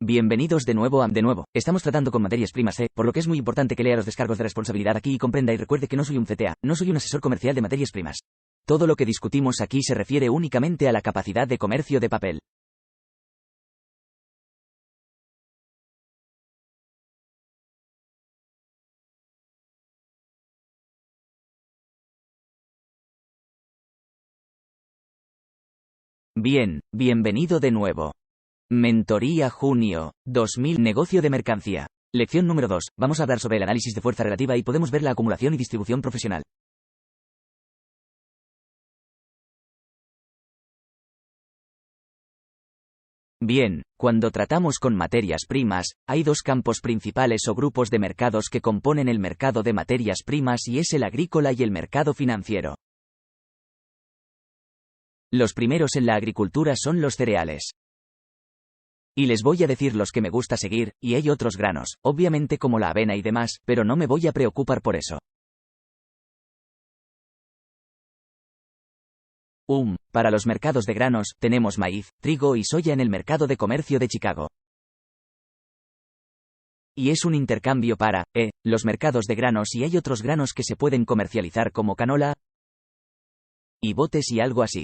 Bienvenidos de nuevo. Estamos tratando con materias primas, por lo que es muy importante que lea los descargos de responsabilidad aquí y comprenda y recuerde que no soy un CTA, no soy un asesor comercial de materias primas. Todo lo que discutimos aquí se refiere únicamente a la capacidad de comercio de papel. Bien, bienvenido de nuevo. Mentoría junio 2000. Negocio de mercancía. Lección número 2. Vamos a hablar sobre el análisis de fuerza relativa y podemos ver la acumulación y distribución profesional. Bien, cuando tratamos con materias primas, hay dos campos principales o grupos de mercados que componen el mercado de materias primas y es el agrícola y el mercado financiero. Los primeros en la agricultura son los cereales. Y les voy a decir los que me gusta seguir, y hay otros granos, obviamente como la avena y demás, pero no me voy a preocupar por eso. Para los mercados de granos, tenemos maíz, trigo y soya en el mercado de comercio de Chicago. Y es un intercambio para, los mercados de granos y hay otros granos que se pueden comercializar como canola y botes y algo así.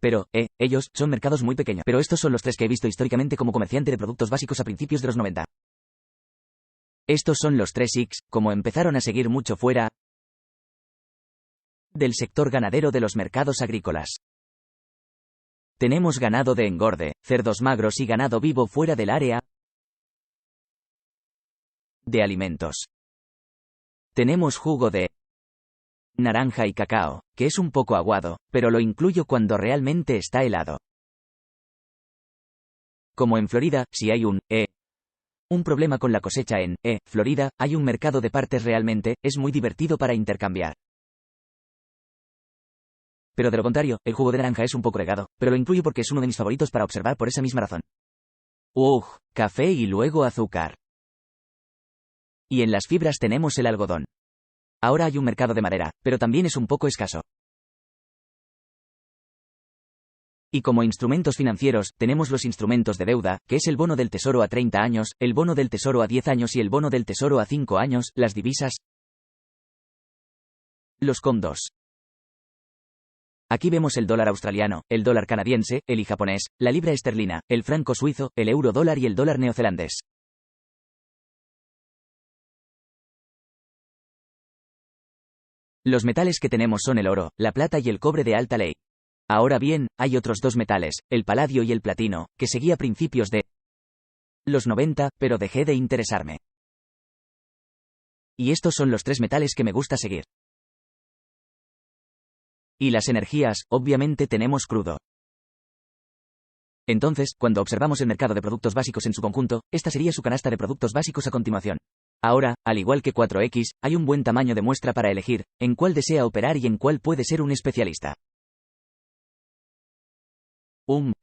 Pero, ellos, son mercados muy pequeños. Pero estos son los tres que he visto históricamente como comerciante de productos básicos a principios de los 90. Estos son los tres X, como empezaron a seguir mucho fuera del sector ganadero de los mercados agrícolas. Tenemos ganado de engorde, cerdos magros y ganado vivo fuera del área de alimentos. Tenemos jugo de naranja y cacao, que es un poco aguado, pero lo incluyo cuando realmente está helado. Como en Florida, si hay un problema con la cosecha en Florida, hay un mercado de partes realmente, es muy divertido para intercambiar. Pero de lo contrario, el jugo de naranja es un poco regado, pero lo incluyo porque es uno de mis favoritos para observar por esa misma razón. Café y luego azúcar. Y en las fibras tenemos el algodón. Ahora hay un mercado de madera, pero también es un poco escaso. Y como instrumentos financieros, tenemos los instrumentos de deuda, que es el bono del tesoro a 30 años, el bono del tesoro a 10 años y el bono del tesoro a 5 años, las divisas, los condos. Aquí vemos el dólar australiano, el dólar canadiense, el japonés, la libra esterlina, el franco suizo, el euro dólar y el dólar neozelandés. Los metales que tenemos son el oro, la plata y el cobre de alta ley. Ahora bien, hay otros dos metales, el paladio y el platino, que seguí a principios de los 90, pero dejé de interesarme. Y estos son los tres metales que me gusta seguir. Y las energías, obviamente tenemos crudo. Entonces, cuando observamos el mercado de productos básicos en su conjunto, esta sería su canasta de productos básicos a continuación. Ahora, al igual que 4X, hay un buen tamaño de muestra para elegir, en cuál desea operar y en cuál puede ser un especialista.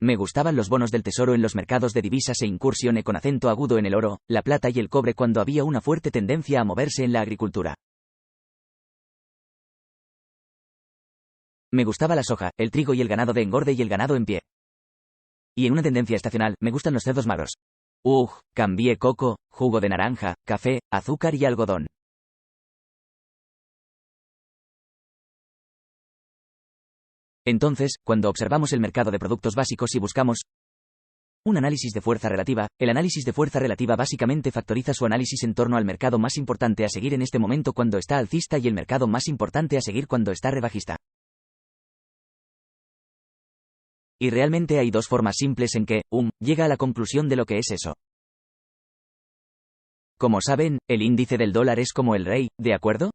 Me gustaban los bonos del tesoro en los mercados de divisas e incursioné con acento agudo en el oro, la plata y el cobre cuando había una fuerte tendencia a moverse en la agricultura. Me gustaba la soja, el trigo y el ganado de engorde y el ganado en pie. Y en una tendencia estacional, me gustan los cerdos magros. Cambié coco, jugo de naranja, café, azúcar y algodón. Entonces, cuando observamos el mercado de productos básicos y buscamos un análisis de fuerza relativa, el análisis de fuerza relativa básicamente factoriza su análisis en torno al mercado más importante a seguir en este momento cuando está alcista y el mercado más importante a seguir cuando está rebajista. Y realmente hay dos formas simples en que, llega a la conclusión de lo que es eso. Como saben, el índice del dólar es como el rey, ¿de acuerdo?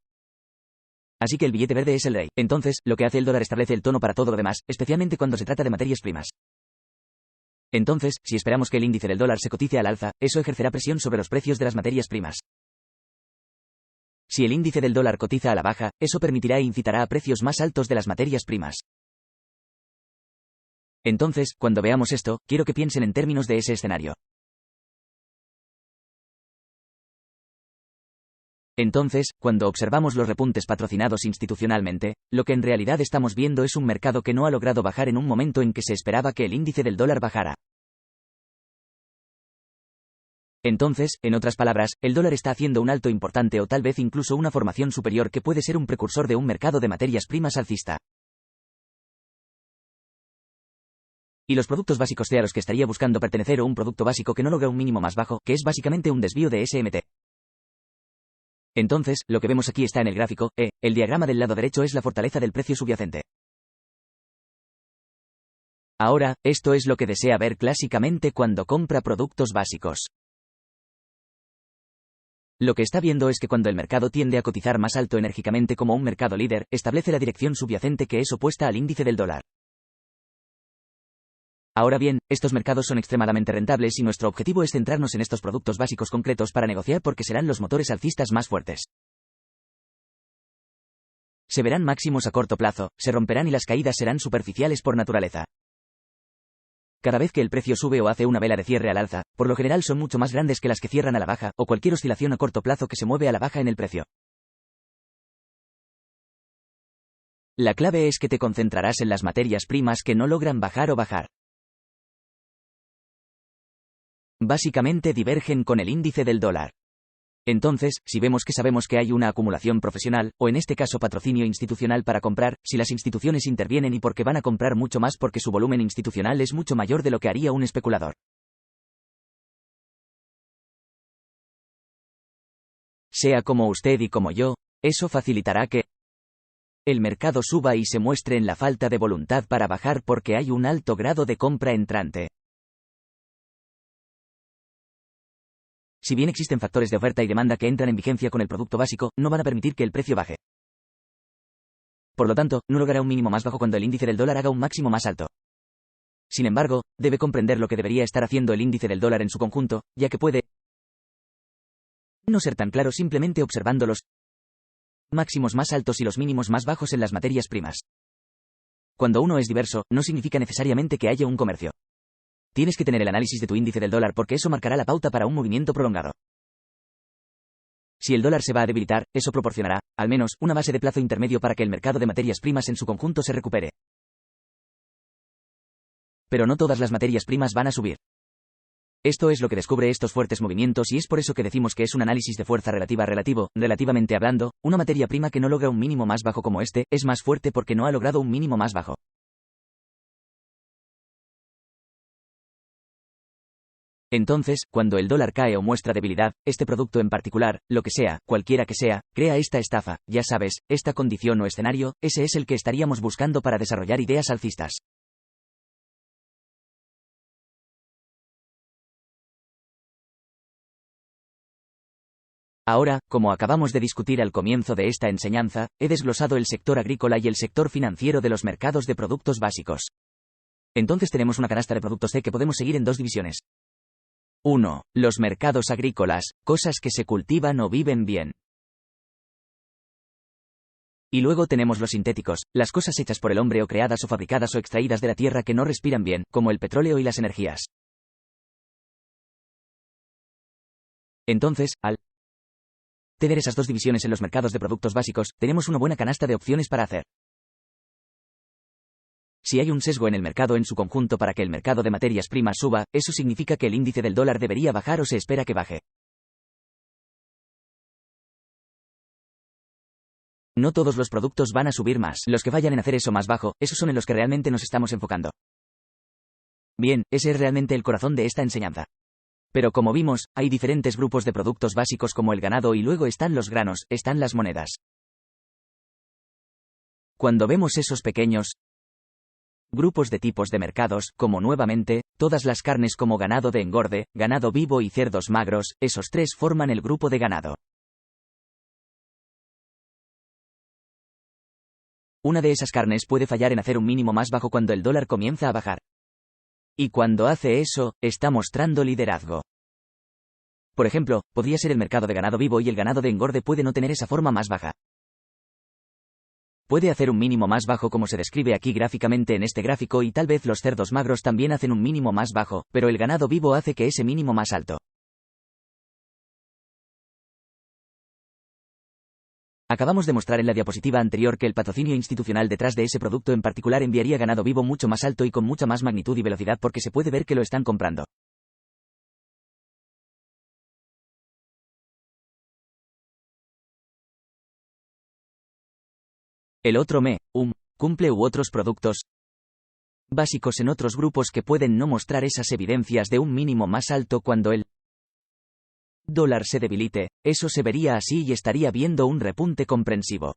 Así que el billete verde es el rey. Entonces, lo que hace el dólar establece el tono para todo lo demás, especialmente cuando se trata de materias primas. Entonces, si esperamos que el índice del dólar se cotice al alza, eso ejercerá presión sobre los precios de las materias primas. Si el índice del dólar cotiza a la baja, eso permitirá e incitará a precios más altos de las materias primas. Entonces, cuando veamos esto, quiero que piensen en términos de ese escenario. Entonces, cuando observamos los repuntes patrocinados institucionalmente, lo que en realidad estamos viendo es un mercado que no ha logrado bajar en un momento en que se esperaba que el índice del dólar bajara. Entonces, en otras palabras, el dólar está haciendo un alto importante o tal vez incluso una formación superior que puede ser un precursor de un mercado de materias primas alcista. Y los productos básicos a los que estaría buscando pertenecer o un producto básico que no logra un mínimo más bajo, que es básicamente un desvío de SMT. Entonces, lo que vemos aquí está en el gráfico, el diagrama del lado derecho es la fortaleza del precio subyacente. Ahora, esto es lo que desea ver clásicamente cuando compra productos básicos. Lo que está viendo es que cuando el mercado tiende a cotizar más alto enérgicamente como un mercado líder, establece la dirección subyacente que es opuesta al índice del dólar. Ahora bien, estos mercados son extremadamente rentables y nuestro objetivo es centrarnos en estos productos básicos concretos para negociar porque serán los motores alcistas más fuertes. Se verán máximos a corto plazo, se romperán y las caídas serán superficiales por naturaleza. Cada vez que el precio sube o hace una vela de cierre al alza, por lo general son mucho más grandes que las que cierran a la baja, o cualquier oscilación a corto plazo que se mueve a la baja en el precio. La clave es que te concentrarás en las materias primas que no logran bajar o bajar. Básicamente divergen con el índice del dólar. Entonces, si vemos que hay una acumulación profesional, o en este caso patrocinio institucional para comprar, si las instituciones intervienen y porque van a comprar mucho más porque su volumen institucional es mucho mayor de lo que haría un especulador. Sea como usted y como yo, eso facilitará que el mercado suba y se muestre en la falta de voluntad para bajar porque hay un alto grado de compra entrante. Si bien existen factores de oferta y demanda que entran en vigencia con el producto básico, no van a permitir que el precio baje. Por lo tanto, no logrará un mínimo más bajo cuando el índice del dólar haga un máximo más alto. Sin embargo, debe comprender lo que debería estar haciendo el índice del dólar en su conjunto, ya que puede no ser tan claro simplemente observando los máximos más altos y los mínimos más bajos en las materias primas. Cuando uno es diverso, no significa necesariamente que haya un comercio. Tienes que tener el análisis de tu índice del dólar porque eso marcará la pauta para un movimiento prolongado. Si el dólar se va a debilitar, eso proporcionará, al menos, una base de plazo intermedio para que el mercado de materias primas en su conjunto se recupere. Pero no todas las materias primas van a subir. Esto es lo que descubre estos fuertes movimientos y es por eso que decimos que es un análisis de fuerza relativa relativamente hablando, una materia prima que no logra un mínimo más bajo como este, es más fuerte porque no ha logrado un mínimo más bajo. Entonces, cuando el dólar cae o muestra debilidad, este producto en particular, lo que sea, cualquiera que sea, crea esta estafa, ya sabes, esta condición o escenario, ese es el que estaríamos buscando para desarrollar ideas alcistas. Ahora, como acabamos de discutir al comienzo de esta enseñanza, he desglosado el sector agrícola y el sector financiero de los mercados de productos básicos. Entonces tenemos una canasta de productos C que podemos seguir en dos divisiones. 1. Los mercados agrícolas, cosas que se cultivan o viven bien. Y luego tenemos los sintéticos, las cosas hechas por el hombre o creadas o fabricadas o extraídas de la tierra que no respiran bien, como el petróleo y las energías. Entonces, al tener esas dos divisiones en los mercados de productos básicos, tenemos una buena canasta de opciones para hacer. Si hay un sesgo en el mercado en su conjunto para que el mercado de materias primas suba, eso significa que el índice del dólar debería bajar o se espera que baje. No todos los productos van a subir más. Los que vayan en hacer eso más bajo, esos son en los que realmente nos estamos enfocando. Bien, ese es realmente el corazón de esta enseñanza. Pero como vimos, hay diferentes grupos de productos básicos como el ganado y luego están los granos, están las monedas. Cuando vemos esos pequeños grupos de tipos de mercados, como nuevamente, todas las carnes como ganado de engorde, ganado vivo y cerdos magros, esos tres forman el grupo de ganado. Una de esas carnes puede fallar en hacer un mínimo más bajo cuando el dólar comienza a bajar. Y cuando hace eso, está mostrando liderazgo. Por ejemplo, podría ser el mercado de ganado vivo y el ganado de engorde puede no tener esa forma más baja. Puede hacer un mínimo más bajo como se describe aquí gráficamente en este gráfico y tal vez los cerdos magros también hacen un mínimo más bajo, pero el ganado vivo hace que ese mínimo más alto. Acabamos de mostrar en la diapositiva anterior que el patrocinio institucional detrás de ese producto en particular enviaría ganado vivo mucho más alto y con mucha más magnitud y velocidad porque se puede ver que lo están comprando. El otro cumple u otros productos básicos en otros grupos que pueden no mostrar esas evidencias de un mínimo más alto cuando el dólar se debilite, eso se vería así y estaría viendo un repunte comprensivo.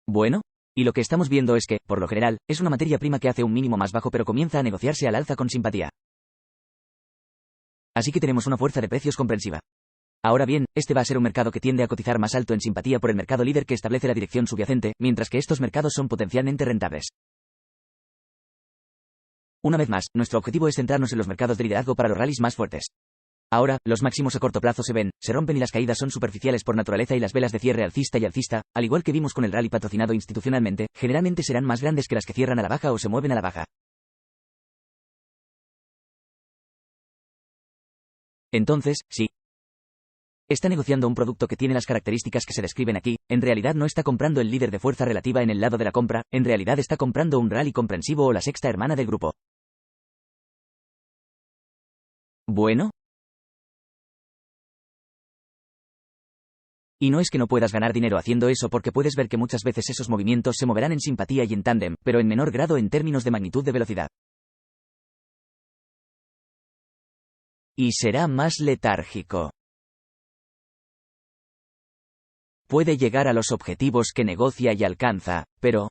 Bueno, y lo que estamos viendo es que, por lo general, es una materia prima que hace un mínimo más bajo pero comienza a negociarse al alza con simpatía. Así que tenemos una fuerza de precios comprensiva. Ahora bien, este va a ser un mercado que tiende a cotizar más alto en simpatía por el mercado líder que establece la dirección subyacente, mientras que estos mercados son potencialmente rentables. Una vez más, nuestro objetivo es centrarnos en los mercados de liderazgo para los rallies más fuertes. Ahora, los máximos a corto plazo se rompen y las caídas son superficiales por naturaleza y las velas de cierre alcista y alcista, al igual que vimos con el rally patrocinado institucionalmente, generalmente serán más grandes que las que cierran a la baja o se mueven a la baja. Entonces, sí. Está negociando un producto que tiene las características que se describen aquí, en realidad no está comprando el líder de fuerza relativa en el lado de la compra, en realidad está comprando un rally comprensivo o la sexta hermana del grupo. Bueno. Y no es que no puedas ganar dinero haciendo eso porque puedes ver que muchas veces esos movimientos se moverán en simpatía y en tándem, pero en menor grado en términos de magnitud de velocidad. Y será más letárgico. Puede llegar a los objetivos que negocia y alcanza, pero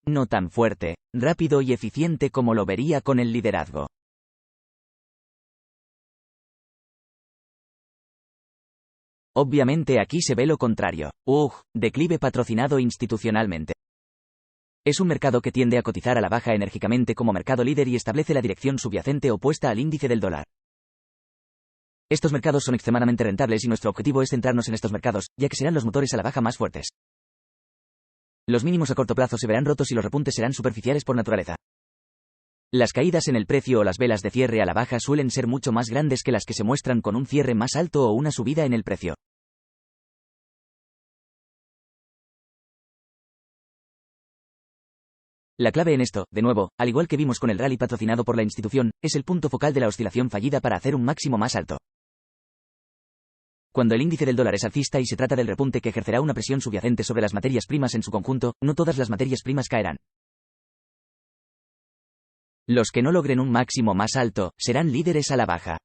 no tan fuerte, rápido y eficiente como lo vería con el liderazgo. Obviamente aquí se ve lo contrario. Declive patrocinado institucionalmente. Es un mercado que tiende a cotizar a la baja enérgicamente como mercado líder y establece la dirección subyacente opuesta al índice del dólar. Estos mercados son extremadamente rentables y nuestro objetivo es centrarnos en estos mercados, ya que serán los motores a la baja más fuertes. Los mínimos a corto plazo se verán rotos y los repuntes serán superficiales por naturaleza. Las caídas en el precio o las velas de cierre a la baja suelen ser mucho más grandes que las que se muestran con un cierre más alto o una subida en el precio. La clave en esto, de nuevo, al igual que vimos con el rally patrocinado por la institución, es el punto focal de la oscilación fallida para hacer un máximo más alto. Cuando el índice del dólar es alcista y se trata del repunte que ejercerá una presión subyacente sobre las materias primas en su conjunto, no todas las materias primas caerán. Los que no logren un máximo más alto, serán líderes a la baja.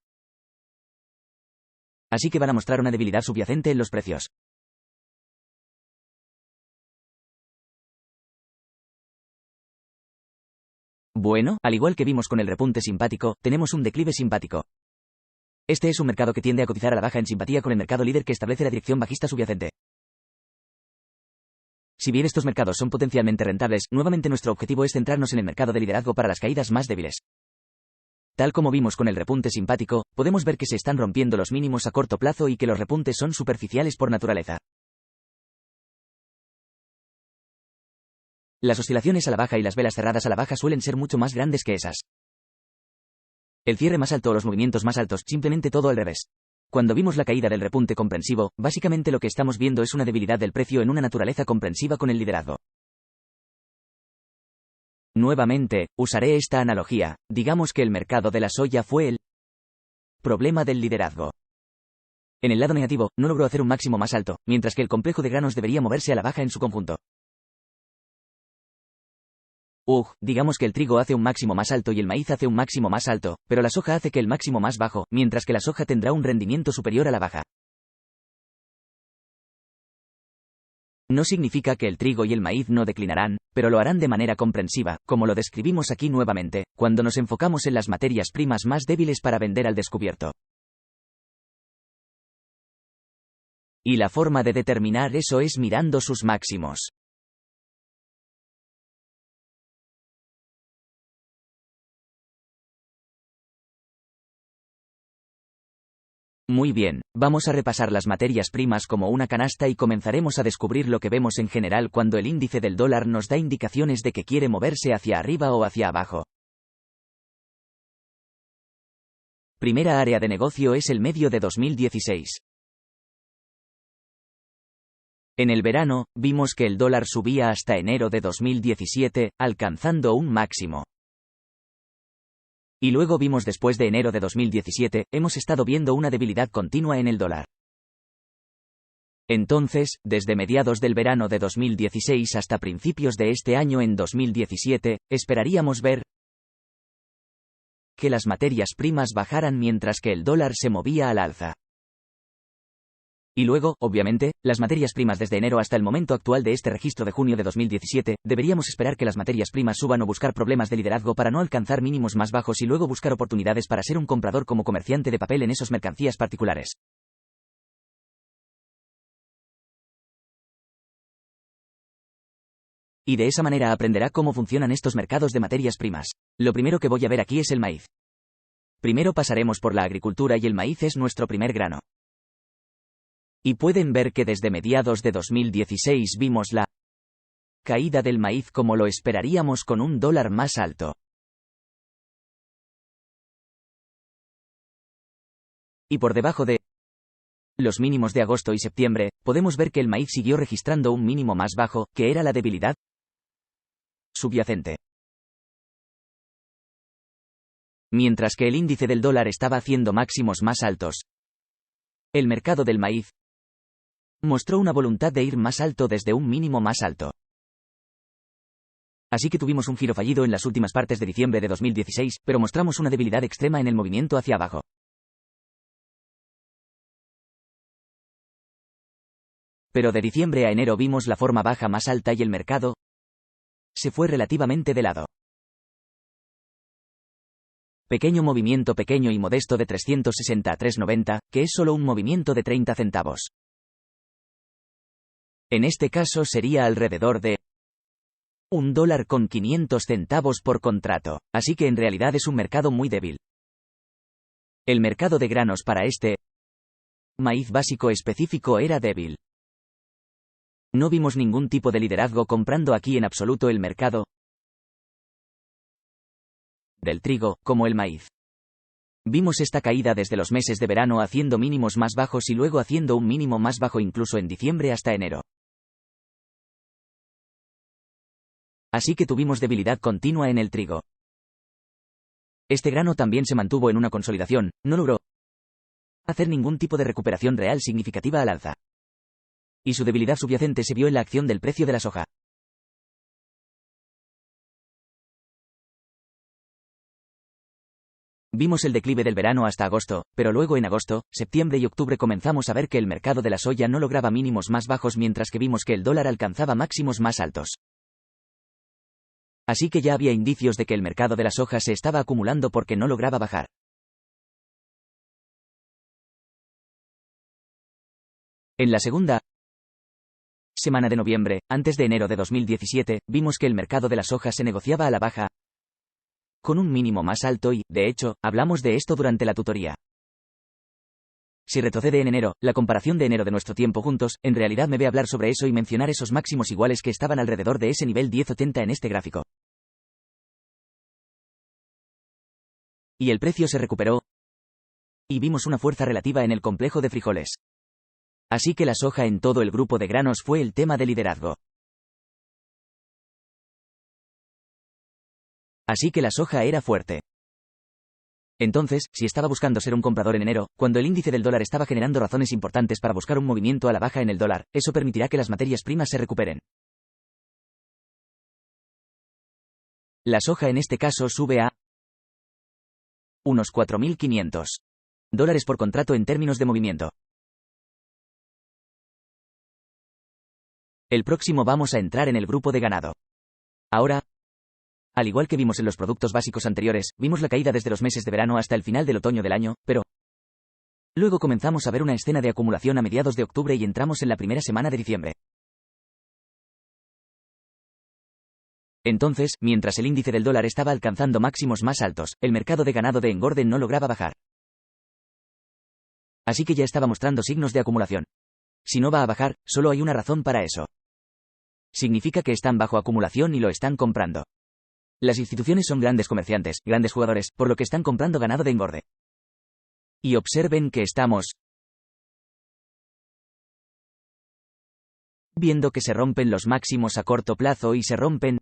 Así que van a mostrar una debilidad subyacente en los precios. Bueno, al igual que vimos con el repunte simpático, tenemos un declive simpático. Este es un mercado que tiende a cotizar a la baja en simpatía con el mercado líder que establece la dirección bajista subyacente. Si bien estos mercados son potencialmente rentables, nuevamente nuestro objetivo es centrarnos en el mercado de liderazgo para las caídas más débiles. Tal como vimos con el repunte simpático, podemos ver que se están rompiendo los mínimos a corto plazo y que los repuntes son superficiales por naturaleza. Las oscilaciones a la baja y las velas cerradas a la baja suelen ser mucho más grandes que esas. El cierre más alto o los movimientos más altos, simplemente todo al revés. Cuando vimos la caída del repunte comprensivo, básicamente lo que estamos viendo es una debilidad del precio en una naturaleza comprensiva con el liderazgo. Nuevamente, usaré esta analogía, digamos que el mercado de la soya fue el problema del liderazgo. En el lado negativo, no logró hacer un máximo más alto, mientras que el complejo de granos debería moverse a la baja en su conjunto. Digamos que el trigo hace un máximo más alto y el maíz hace un máximo más alto, pero la soja hace que el máximo más bajo, mientras que la soja tendrá un rendimiento superior a la baja. No significa que el trigo y el maíz no declinarán, pero lo harán de manera comprensiva, como lo describimos aquí nuevamente, cuando nos enfocamos en las materias primas más débiles para vender al descubierto. Y la forma de determinar eso es mirando sus máximos. Muy bien, vamos a repasar las materias primas como una canasta y comenzaremos a descubrir lo que vemos en general cuando el índice del dólar nos da indicaciones de que quiere moverse hacia arriba o hacia abajo. Primera área de negocio es el medio de 2016. En el verano, vimos que el dólar subía hasta enero de 2017, alcanzando un máximo. Y luego vimos después de enero de 2017, hemos estado viendo una debilidad continua en el dólar. Entonces, desde mediados del verano de 2016 hasta principios de este año en 2017, esperaríamos ver que las materias primas bajaran mientras que el dólar se movía al alza. Y luego, obviamente, las materias primas desde enero hasta el momento actual de este registro de junio de 2017, deberíamos esperar que las materias primas suban o buscar problemas de liderazgo para no alcanzar mínimos más bajos y luego buscar oportunidades para ser un comprador como comerciante de papel en esas mercancías particulares. Y de esa manera aprenderá cómo funcionan estos mercados de materias primas. Lo primero que voy a ver aquí es el maíz. Primero pasaremos por la agricultura y el maíz es nuestro primer grano. Y pueden ver que desde mediados de 2016 vimos la caída del maíz como lo esperaríamos con un dólar más alto. Y por debajo de los mínimos de agosto y septiembre, podemos ver que el maíz siguió registrando un mínimo más bajo, que era la debilidad subyacente. Mientras que el índice del dólar estaba haciendo máximos más altos, el mercado del maíz mostró una voluntad de ir más alto desde un mínimo más alto. Así que tuvimos un giro fallido en las últimas partes de diciembre de 2016, pero mostramos una debilidad extrema en el movimiento hacia abajo. Pero de diciembre a enero vimos la forma baja más alta y el mercado se fue relativamente de lado. Pequeño movimiento pequeño y modesto de 360 a 390, que es solo un movimiento de 30 centavos. En este caso sería alrededor de $1.500 por contrato, así que en realidad es un mercado muy débil. El mercado de granos para este maíz básico específico era débil. No vimos ningún tipo de liderazgo comprando aquí en absoluto el mercado del trigo, como el maíz. Vimos esta caída desde los meses de verano haciendo mínimos más bajos y luego haciendo un mínimo más bajo incluso en diciembre hasta enero. Así que tuvimos debilidad continua en el trigo. Este grano también se mantuvo en una consolidación, no logró hacer ningún tipo de recuperación real significativa al alza. Y su debilidad subyacente se vio en la acción del precio de la soja. Vimos el declive del verano hasta agosto, pero luego en agosto, septiembre y octubre comenzamos a ver que el mercado de la soya no lograba mínimos más bajos mientras que vimos que el dólar alcanzaba máximos más altos. Así que ya había indicios de que el mercado de la soja se estaba acumulando porque no lograba bajar. En la segunda semana de noviembre, antes de enero de 2017, vimos que el mercado de la soja se negociaba a la baja, con un mínimo más alto y, de hecho, hablamos de esto durante la tutoría. Si retrocede en enero, la comparación de enero de nuestro tiempo juntos, en realidad me ve hablar sobre eso y mencionar esos máximos iguales que estaban alrededor de ese nivel 1080 en este gráfico. Y el precio se recuperó, y vimos una fuerza relativa en el complejo de frijoles. Así que la soja en todo el grupo de granos fue el tema de liderazgo. Así que la soja era fuerte. Entonces, si estaba buscando ser un comprador en enero, cuando el índice del dólar estaba generando razones importantes para buscar un movimiento a la baja en el dólar, eso permitirá que las materias primas se recuperen. La soja en este caso sube a unos $4.500 por contrato en términos de movimiento. El próximo vamos a entrar en el grupo de ganado. Ahora, al igual que vimos en los productos básicos anteriores, vimos la caída desde los meses de verano hasta el final del otoño del año, pero luego comenzamos a ver una escena de acumulación a mediados de octubre y entramos en la primera semana de diciembre. Entonces, mientras el índice del dólar estaba alcanzando máximos más altos, el mercado de ganado de engorde no lograba bajar. Así que ya estaba mostrando signos de acumulación. Si no va a bajar, solo hay una razón para eso. Significa que están bajo acumulación y lo están comprando. Las instituciones son grandes comerciantes, grandes jugadores, por lo que están comprando ganado de engorde. Y observen que estamos viendo que se rompen los máximos a corto plazo y se rompen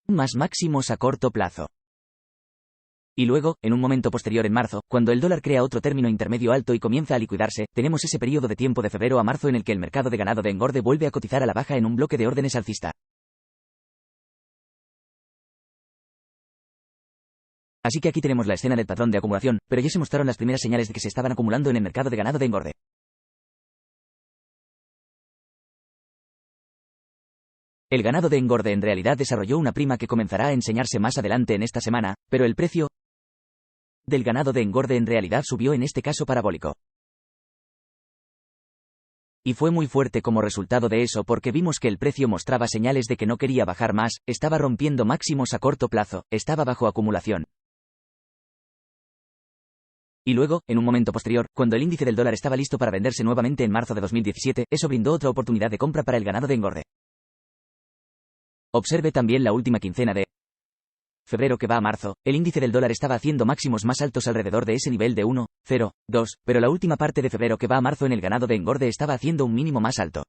más máximos a corto plazo. Y luego, en un momento posterior en marzo, cuando el dólar crea otro término intermedio alto y comienza a liquidarse, tenemos ese periodo de tiempo de febrero a marzo en el que el mercado de ganado de engorde vuelve a cotizar a la baja en un bloque de órdenes alcista. Así que aquí tenemos la escena del patrón de acumulación, pero ya se mostraron las primeras señales de que se estaban acumulando en el mercado de ganado de engorde. El ganado de engorde en realidad desarrolló una prima que comenzará a enseñarse más adelante en esta semana, pero el precio del ganado de engorde en realidad subió en este caso parabólico. Y fue muy fuerte como resultado de eso porque vimos que el precio mostraba señales de que no quería bajar más, estaba rompiendo máximos a corto plazo, estaba bajo acumulación. Y luego, en un momento posterior, cuando el índice del dólar estaba listo para venderse nuevamente en marzo de 2017, eso brindó otra oportunidad de compra para el ganado de engorde. Observe también la última quincena de febrero que va a marzo, el índice del dólar estaba haciendo máximos más altos alrededor de ese nivel de 1,02, pero la última parte de febrero que va a marzo en el ganado de engorde estaba haciendo un mínimo más alto.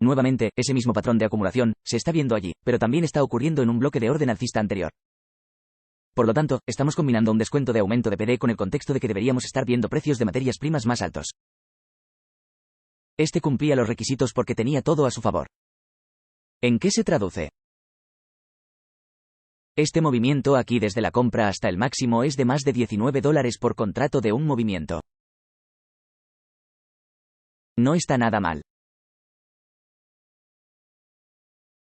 Nuevamente, ese mismo patrón de acumulación se está viendo allí, pero también está ocurriendo en un bloque de orden alcista anterior. Por lo tanto, estamos combinando un descuento de aumento de PD con el contexto de que deberíamos estar viendo precios de materias primas más altos. Este cumplía los requisitos porque tenía todo a su favor. ¿En qué se traduce? Este movimiento aquí desde la compra hasta el máximo es de más de $19 por contrato de un movimiento. No está nada mal.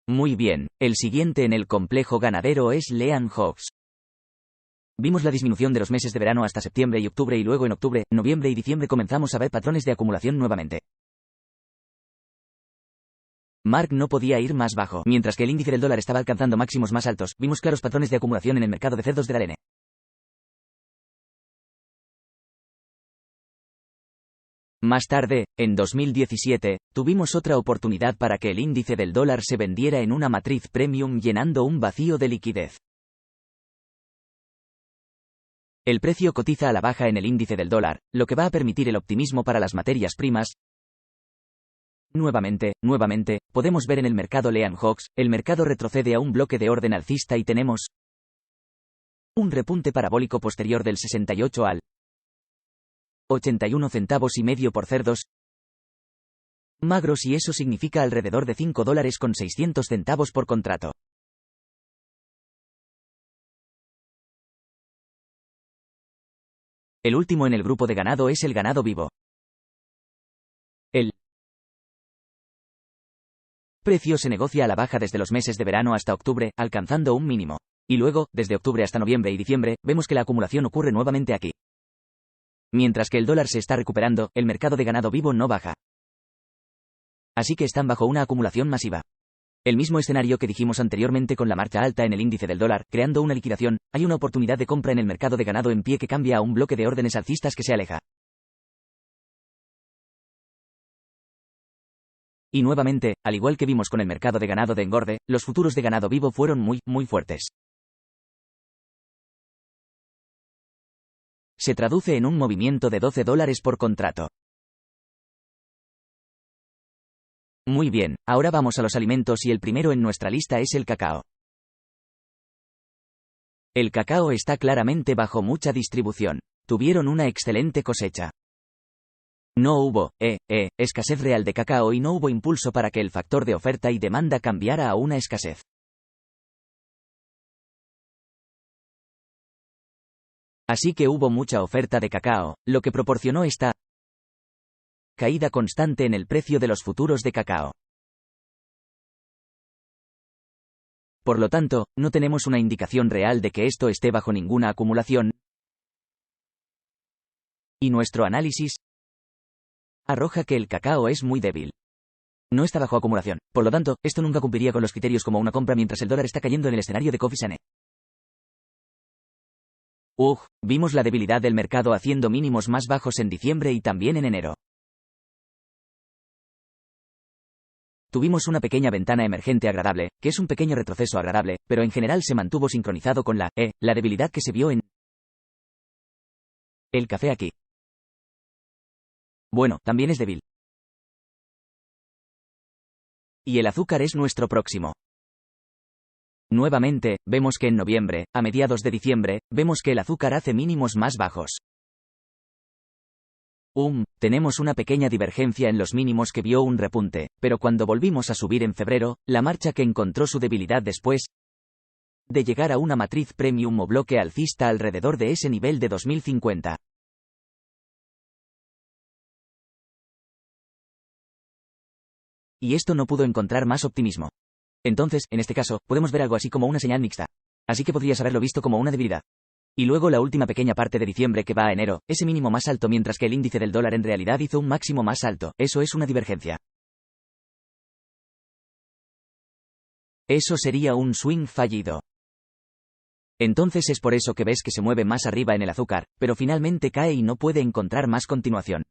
Muy bien, el siguiente en el complejo ganadero es Lean Hogs. Vimos la disminución de los meses de verano hasta septiembre y octubre y luego en octubre, noviembre y diciembre comenzamos a ver patrones de acumulación nuevamente. Mark no podía ir más bajo. Mientras que el índice del dólar estaba alcanzando máximos más altos, vimos claros patrones de acumulación en el mercado de cerdos de Dardenne. Más tarde, en 2017, tuvimos otra oportunidad para que el índice del dólar se vendiera en una matriz premium llenando un vacío de liquidez. El precio cotiza a la baja en el índice del dólar, lo que va a permitir el optimismo para las materias primas. Nuevamente, podemos ver en el mercado Lean Hogs, el mercado retrocede a un bloque de orden alcista y tenemos un repunte parabólico posterior del 68 al 81 centavos y medio por cerdos magros y eso significa alrededor de $5.600 por contrato. El último en el grupo de ganado es el ganado vivo. El precio se negocia a la baja desde los meses de verano hasta octubre, alcanzando un mínimo. Y luego, desde octubre hasta noviembre y diciembre, vemos que la acumulación ocurre nuevamente aquí. Mientras que el dólar se está recuperando, el mercado de ganado vivo no baja. Así que están bajo una acumulación masiva. El mismo escenario que dijimos anteriormente con la marcha alta en el índice del dólar, creando una liquidación, hay una oportunidad de compra en el mercado de ganado en pie que cambia a un bloque de órdenes alcistas que se aleja. Y nuevamente, al igual que vimos con el mercado de ganado de engorde, los futuros de ganado vivo fueron muy fuertes. Se traduce en un movimiento de $12 por contrato. Muy bien, ahora vamos a los alimentos y el primero en nuestra lista es el cacao. El cacao está claramente bajo mucha distribución. Tuvieron una excelente cosecha. No hubo, escasez real de cacao y no hubo impulso para que el factor de oferta y demanda cambiara a una escasez. Así que hubo mucha oferta de cacao, lo que proporcionó esta caída constante en el precio de los futuros de cacao. Por lo tanto, no tenemos una indicación real de que esto esté bajo ninguna acumulación. Y nuestro análisis arroja que el cacao es muy débil. No está bajo acumulación. Por lo tanto, esto nunca cumpliría con los criterios como una compra mientras el dólar está cayendo en el escenario de Coffee Sane. Vimos la debilidad del mercado haciendo mínimos más bajos en diciembre y también en enero. Tuvimos una pequeña ventana emergente agradable, que es un pequeño retroceso agradable, pero en general se mantuvo sincronizado con la debilidad que se vio en el café aquí. Bueno, también es débil. Y el azúcar es nuestro próximo. Nuevamente, vemos que en noviembre, a mediados de diciembre, vemos que el azúcar hace mínimos más bajos. Tenemos una pequeña divergencia en los mínimos que vio un repunte, pero cuando volvimos a subir en febrero, la marcha que encontró su debilidad después de llegar a una matriz premium o bloque alcista alrededor de ese nivel de 2050. Y esto no pudo encontrar más optimismo. Entonces, en este caso, podemos ver algo así como una señal mixta. Así que podrías haberlo visto como una debilidad. Y luego la última pequeña parte de diciembre que va a enero, ese mínimo más alto mientras que el índice del dólar en realidad hizo un máximo más alto, eso es una divergencia. Eso sería un swing fallido. Entonces es por eso que ves que se mueve más arriba en el azúcar, pero finalmente cae y no puede encontrar más continuación.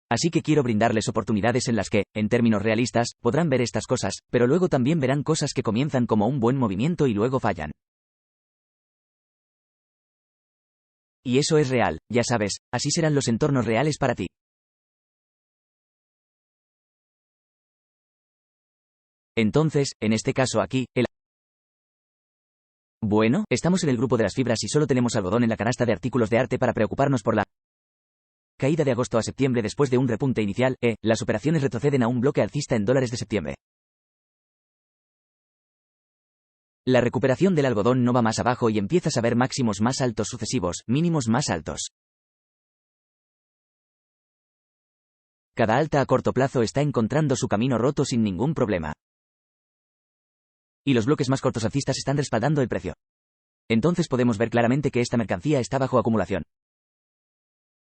Así que quiero brindarles oportunidades en las que, en términos realistas, podrán ver estas cosas, pero luego también verán cosas que comienzan como un buen movimiento y luego fallan. Y eso es real, ya sabes, así serán los entornos reales para ti. Entonces, en este caso aquí, Bueno, estamos en el grupo de las fibras y solo tenemos algodón en la canasta de artículos de arte para preocuparnos por la caída de agosto a septiembre después de un repunte inicial. Las operaciones retroceden a un bloque alcista en dólares de septiembre. La recuperación del algodón no va más abajo y empiezas a ver máximos más altos sucesivos, mínimos más altos. Cada alta a corto plazo está encontrando su camino roto sin ningún problema. Y los bloques más cortos alcistas están respaldando el precio. Entonces podemos ver claramente que esta mercancía está bajo acumulación.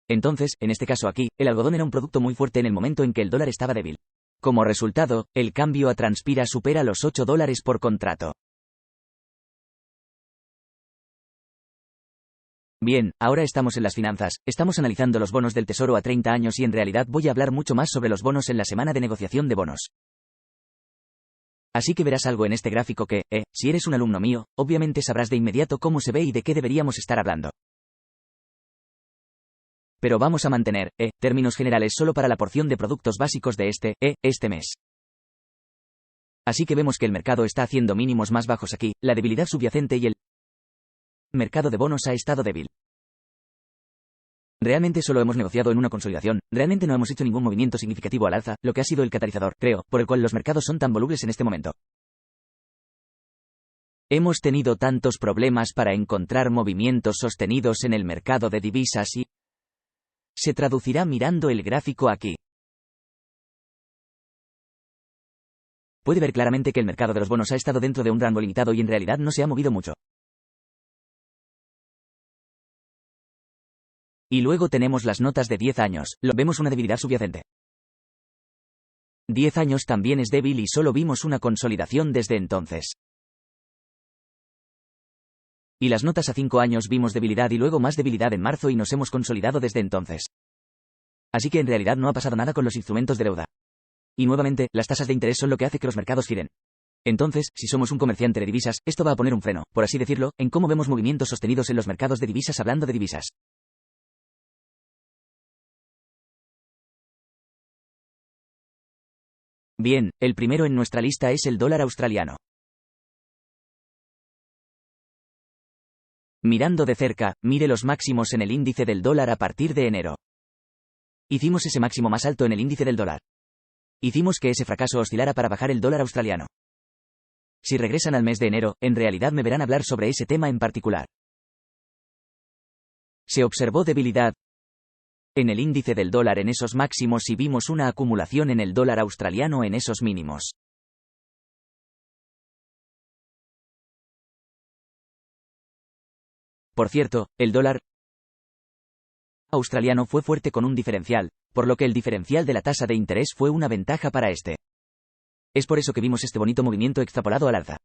Entonces, en este caso aquí, el algodón era un producto muy fuerte en el momento en que el dólar estaba débil. Como resultado, el cambio a Transpira supera los $8 por contrato. Bien, ahora estamos en las finanzas, estamos analizando los bonos del Tesoro a 30 años y en realidad voy a hablar mucho más sobre los bonos en la semana de negociación de bonos. Así que verás algo en este gráfico que, si eres un alumno mío, obviamente sabrás de inmediato cómo se ve y de qué deberíamos estar hablando. Pero vamos a mantener, términos generales solo para la porción de productos básicos de este mes. Así que vemos que el mercado está haciendo mínimos más bajos aquí, la debilidad subyacente y el mercado de bonos ha estado débil. Realmente solo hemos negociado en una consolidación, realmente no hemos hecho ningún movimiento significativo al alza, lo que ha sido el catalizador, creo, por el cual los mercados son tan volubles en este momento. Hemos tenido tantos problemas para encontrar movimientos sostenidos en el mercado de divisas y se traducirá mirando el gráfico aquí. Puede ver claramente que el mercado de los bonos ha estado dentro de un rango limitado y en realidad no se ha movido mucho. Y luego tenemos las notas de 10 años, vemos una debilidad subyacente. 10 años también es débil y solo vimos una consolidación desde entonces. Y las notas a 5 años vimos debilidad y luego más debilidad en marzo y nos hemos consolidado desde entonces. Así que en realidad no ha pasado nada con los instrumentos de deuda. Y nuevamente, las tasas de interés son lo que hace que los mercados giren. Entonces, si somos un comerciante de divisas, esto va a poner un freno, por así decirlo, en cómo vemos movimientos sostenidos en los mercados de divisas hablando de divisas. Bien, el primero en nuestra lista es el dólar australiano. Mirando de cerca, mire los máximos en el índice del dólar a partir de enero. Hicimos ese máximo más alto en el índice del dólar. Hicimos que ese fracaso oscilara para bajar el dólar australiano. Si regresan al mes de enero, en realidad me verán hablar sobre ese tema en particular. Se observó debilidad en el índice del dólar en esos máximos y vimos una acumulación en el dólar australiano en esos mínimos. Por cierto, el dólar australiano fue fuerte con un diferencial, por lo que el diferencial de la tasa de interés fue una ventaja para este. Es por eso que vimos este bonito movimiento extrapolado al alza.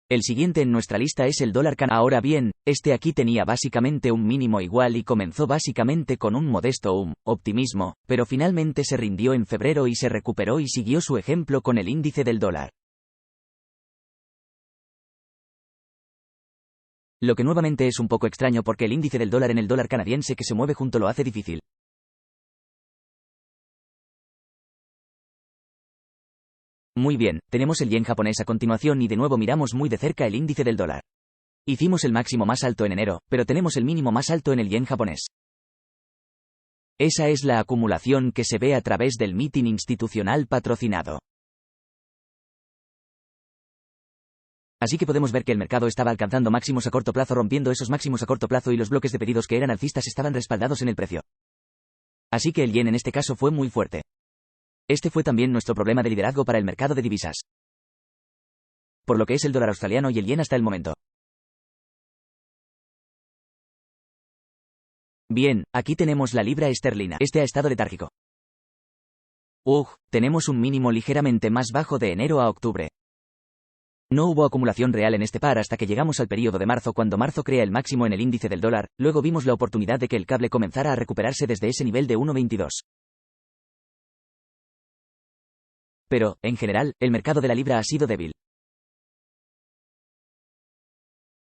El siguiente en nuestra lista es el dólar canadiense. Ahora bien, este aquí tenía básicamente un mínimo igual y comenzó básicamente con un modesto optimismo, pero finalmente se rindió en febrero y se recuperó y siguió su ejemplo con el índice del dólar. Lo que nuevamente es un poco extraño porque el índice del dólar en el dólar canadiense que se mueve junto lo hace difícil. Muy bien, tenemos el yen japonés a continuación y de nuevo miramos muy de cerca el índice del dólar. Hicimos el máximo más alto en enero, pero tenemos el mínimo más alto en el yen japonés. Esa es la acumulación que se ve a través del meeting institucional patrocinado. Así que podemos ver que el mercado estaba alcanzando máximos a corto plazo, rompiendo esos máximos a corto plazo y los bloques de pedidos que eran alcistas estaban respaldados en el precio. Así que el yen en este caso fue muy fuerte. Este fue también nuestro problema de liderazgo para el mercado de divisas. Por lo que es el dólar australiano y el yen hasta el momento. Bien, aquí tenemos la libra esterlina. Este ha estado letárgico. Tenemos un mínimo ligeramente más bajo de enero a octubre. No hubo acumulación real en este par hasta que llegamos al periodo de marzo, cuando marzo crea el máximo en el índice del dólar, luego vimos la oportunidad de que el cable comenzara a recuperarse desde ese nivel de 1.22. Pero, en general, el mercado de la libra ha sido débil.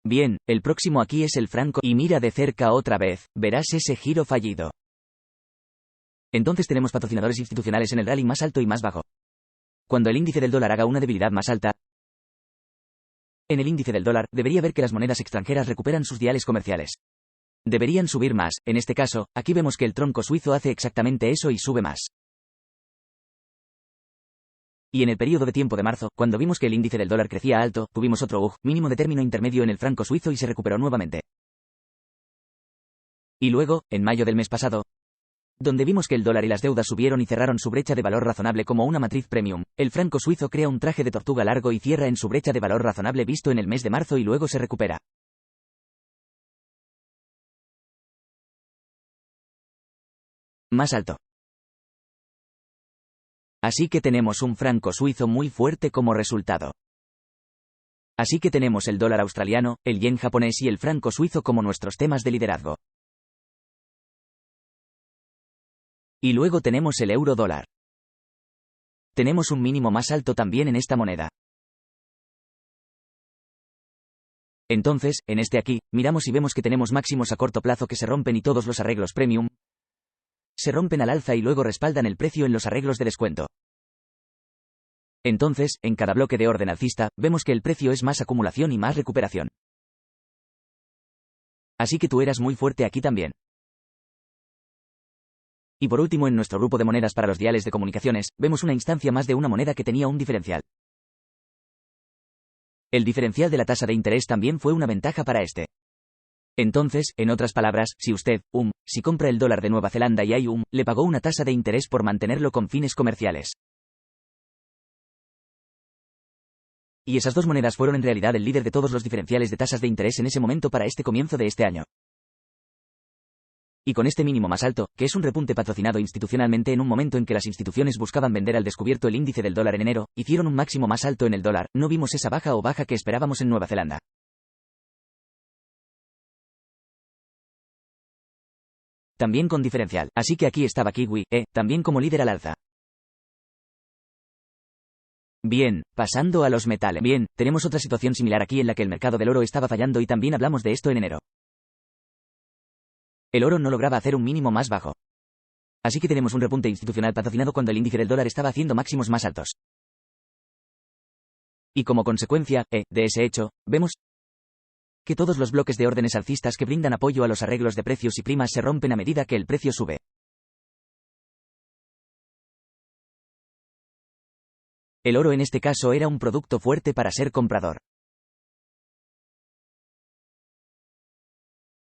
Bien, el próximo aquí es el franco, y mira de cerca otra vez, verás ese giro fallido. Entonces tenemos patrocinadores institucionales en el rally más alto y más bajo. Cuando el índice del dólar haga una debilidad más alta, en el índice del dólar, debería ver que las monedas extranjeras recuperan sus diales comerciales. Deberían subir más, en este caso, aquí vemos que el tronco suizo hace exactamente eso y sube más. Y en el periodo de tiempo de marzo, cuando vimos que el índice del dólar crecía alto, tuvimos otro mínimo de término intermedio en el franco suizo y se recuperó nuevamente. Y luego, en mayo del mes pasado, donde vimos que el dólar y las deudas subieron y cerraron su brecha de valor razonable como una matriz premium, el franco suizo crea un traje de tortuga largo y cierra en su brecha de valor razonable visto en el mes de marzo y luego se recupera. Más alto. Así que tenemos un franco suizo muy fuerte como resultado. Así que tenemos el dólar australiano, el yen japonés y el franco suizo como nuestros temas de liderazgo. Y luego tenemos el euro dólar. Tenemos un mínimo más alto también en esta moneda. Entonces, en este aquí, miramos y vemos que tenemos máximos a corto plazo que se rompen y todos los arreglos premium se rompen al alza y luego respaldan el precio en los arreglos de descuento. Entonces, en cada bloque de orden alcista, vemos que el precio es más acumulación y más recuperación. Así que tú eras muy fuerte aquí también. Y por último, en nuestro grupo de monedas para los diales de comunicaciones, vemos una instancia más de una moneda que tenía un diferencial. El diferencial de la tasa de interés también fue una ventaja para este. Entonces, en otras palabras, si usted, si compra el dólar de Nueva Zelanda y hay le pagó una tasa de interés por mantenerlo con fines comerciales. Y esas dos monedas fueron en realidad el líder de todos los diferenciales de tasas de interés en ese momento para este comienzo de este año. Y con este mínimo más alto, que es un repunte patrocinado institucionalmente en un momento en que las instituciones buscaban vender al descubierto el índice del dólar en enero, hicieron un máximo más alto en el dólar, no vimos esa baja o baja que esperábamos en Nueva Zelanda. También con diferencial, así que aquí estaba Kiwi, también como líder al alza. Bien, pasando a los metales. Bien, tenemos otra situación similar aquí en la que el mercado del oro estaba fallando y también hablamos de esto en enero. El oro no lograba hacer un mínimo más bajo. Así que tenemos un repunte institucional patrocinado cuando el índice del dólar estaba haciendo máximos más altos. Y como consecuencia, de ese hecho, vemos que todos los bloques de órdenes alcistas que brindan apoyo a los arreglos de precios y primas se rompen a medida que el precio sube. El oro en este caso era un producto fuerte para ser comprador.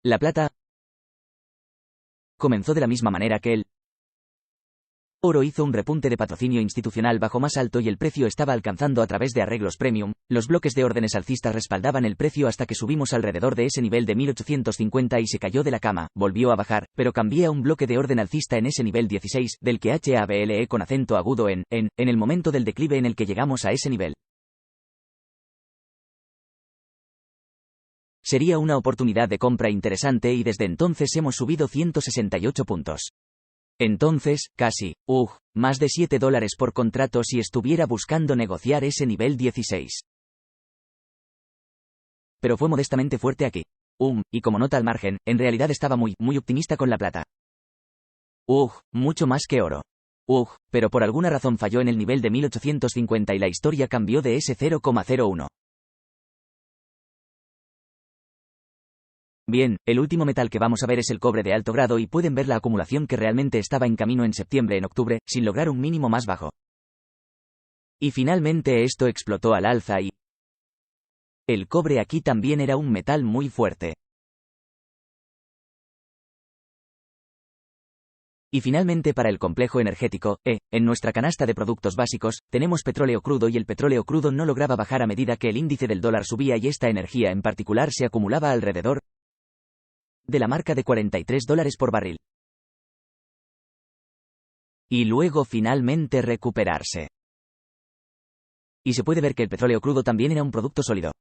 La plata comenzó de la misma manera que el oro hizo un repunte de patrocinio institucional bajo más alto y el precio estaba alcanzando a través de arreglos premium, los bloques de órdenes alcistas respaldaban el precio hasta que subimos alrededor de ese nivel de 1850 y se cayó de la cama, volvió a bajar, pero cambié a un bloque de orden alcista en ese nivel 16, del que HABLE con acento agudo en el momento del declive en el que llegamos a ese nivel. Sería una oportunidad de compra interesante y desde entonces hemos subido 168 puntos. Entonces, casi, más de $7 por contrato si estuviera buscando negociar ese nivel 16. Pero fue modestamente fuerte aquí. Y como nota al margen, en realidad estaba muy optimista con la plata. Mucho más que oro. Pero por alguna razón falló en el nivel de 1850 y la historia cambió de ese 0,01. Bien, el último metal que vamos a ver es el cobre de alto grado y pueden ver la acumulación que realmente estaba en camino en septiembre-octubre, sin lograr un mínimo más bajo. Y finalmente esto explotó al alza y... el cobre aquí también era un metal muy fuerte. Y finalmente para el complejo energético, en nuestra canasta de productos básicos, tenemos petróleo crudo y el petróleo crudo no lograba bajar a medida que el índice del dólar subía y esta energía en particular se acumulaba alrededor de la marca de $43 por barril. Y luego finalmente recuperarse. Y se puede ver que el petróleo crudo también era un producto sólido.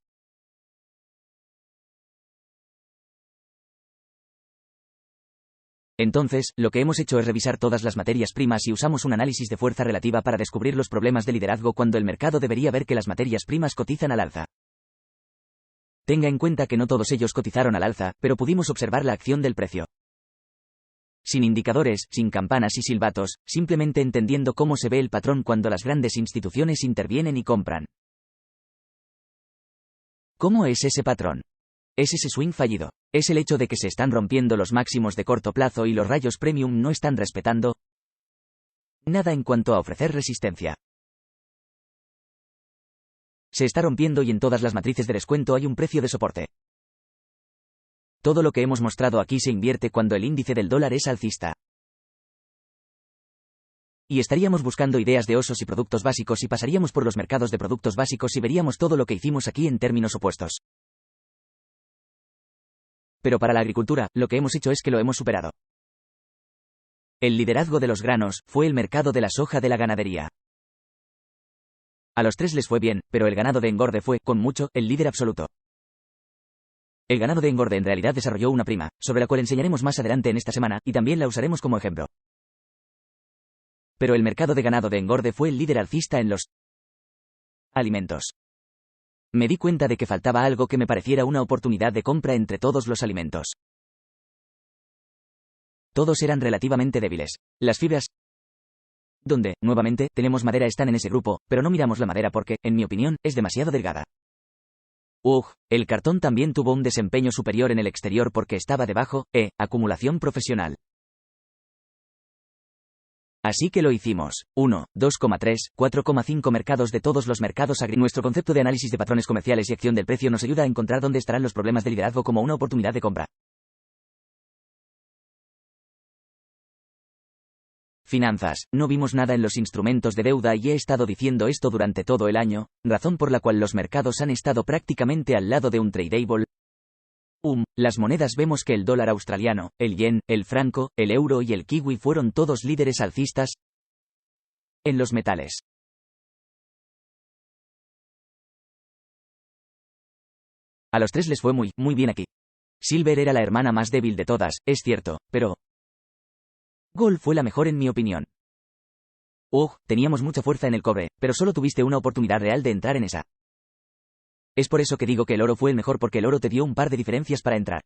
Entonces, lo que hemos hecho es revisar todas las materias primas y usamos un análisis de fuerza relativa para descubrir los problemas de liderazgo cuando el mercado debería ver que las materias primas cotizan al alza. Tenga en cuenta que no todos ellos cotizaron al alza, pero pudimos observar la acción del precio. Sin indicadores, sin campanas y silbatos, simplemente entendiendo cómo se ve el patrón cuando las grandes instituciones intervienen y compran. ¿Cómo es ese patrón? Es ese swing fallido. Es el hecho de que se están rompiendo los máximos de corto plazo y los rayos premium no están respetando nada en cuanto a ofrecer resistencia. Se está rompiendo y en todas las matrices de descuento hay un precio de soporte. Todo lo que hemos mostrado aquí se invierte cuando el índice del dólar es alcista. Y estaríamos buscando ideas de osos y productos básicos y pasaríamos por los mercados de productos básicos y veríamos todo lo que hicimos aquí en términos opuestos. Pero para la agricultura, lo que hemos hecho es que lo hemos superado. El liderazgo de los granos fue el mercado de la soja de la ganadería. A los tres les fue bien, pero el ganado de engorde fue, con mucho, el líder absoluto. El ganado de engorde en realidad desarrolló una prima, sobre la cual enseñaremos más adelante en esta semana, y también la usaremos como ejemplo. Pero el mercado de ganado de engorde fue el líder alcista en los alimentos. Me di cuenta de que faltaba algo que me pareciera una oportunidad de compra entre todos los alimentos. Todos eran relativamente débiles. Las fibras, donde, nuevamente, tenemos madera están en ese grupo, pero no miramos la madera porque, en mi opinión, es demasiado delgada. El cartón también tuvo un desempeño superior en el exterior porque estaba debajo, acumulación profesional. Así que lo hicimos. 1, 2,3, 4,5 mercados de todos los mercados agrícolas. Nuestro concepto de análisis de patrones comerciales y acción del precio nos ayuda a encontrar dónde estarán los problemas de liderazgo como una oportunidad de compra. Finanzas. No vimos nada en los instrumentos de deuda y he estado diciendo esto durante todo el año, razón por la cual los mercados han estado prácticamente al lado de un tradable. Las monedas vemos que el dólar australiano, el yen, el franco, el euro y el kiwi fueron todos líderes alcistas en los metales. A los tres les fue muy bien aquí. Silver era la hermana más débil de todas, es cierto, pero Gold fue la mejor en mi opinión. Teníamos mucha fuerza en el cobre, pero solo tuviste una oportunidad real de entrar en esa. Es por eso que digo que el oro fue el mejor porque el oro te dio un par de diferencias para entrar.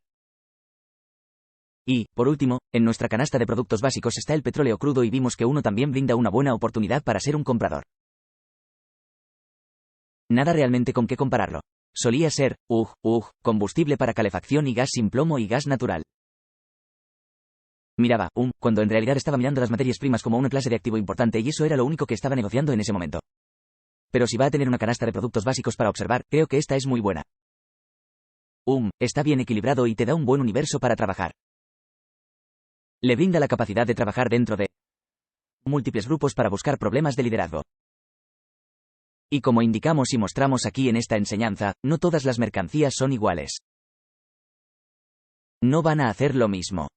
Y, por último, en nuestra canasta de productos básicos está el petróleo crudo y vimos que uno también brinda una buena oportunidad para ser un comprador. Nada realmente con qué compararlo. Solía ser, combustible para calefacción y gas sin plomo y gas natural. Miraba, cuando en realidad estaba mirando las materias primas como una clase de activo importante y eso era lo único que estaba negociando en ese momento. Pero si va a tener una canasta de productos básicos para observar, creo que esta es muy buena. Está bien equilibrado y te da un buen universo para trabajar. Le brinda la capacidad de trabajar dentro de múltiples grupos para buscar problemas de liderazgo. Y como indicamos y mostramos aquí en esta enseñanza, no todas las mercancías son iguales. No van a hacer lo mismo.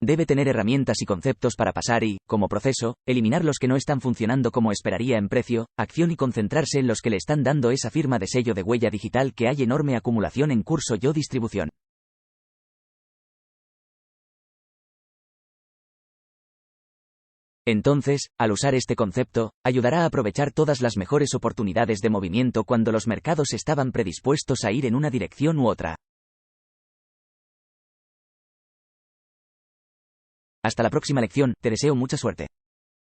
Debe tener herramientas y conceptos para pasar y, como proceso, eliminar los que no están funcionando como esperaría en precio, acción y concentrarse en los que le están dando esa firma de sello de huella digital que hay enorme acumulación en curso o distribución. Entonces, al usar este concepto, ayudará a aprovechar todas las mejores oportunidades de movimiento cuando los mercados estaban predispuestos a ir en una dirección u otra. Hasta la próxima lección, te deseo mucha suerte.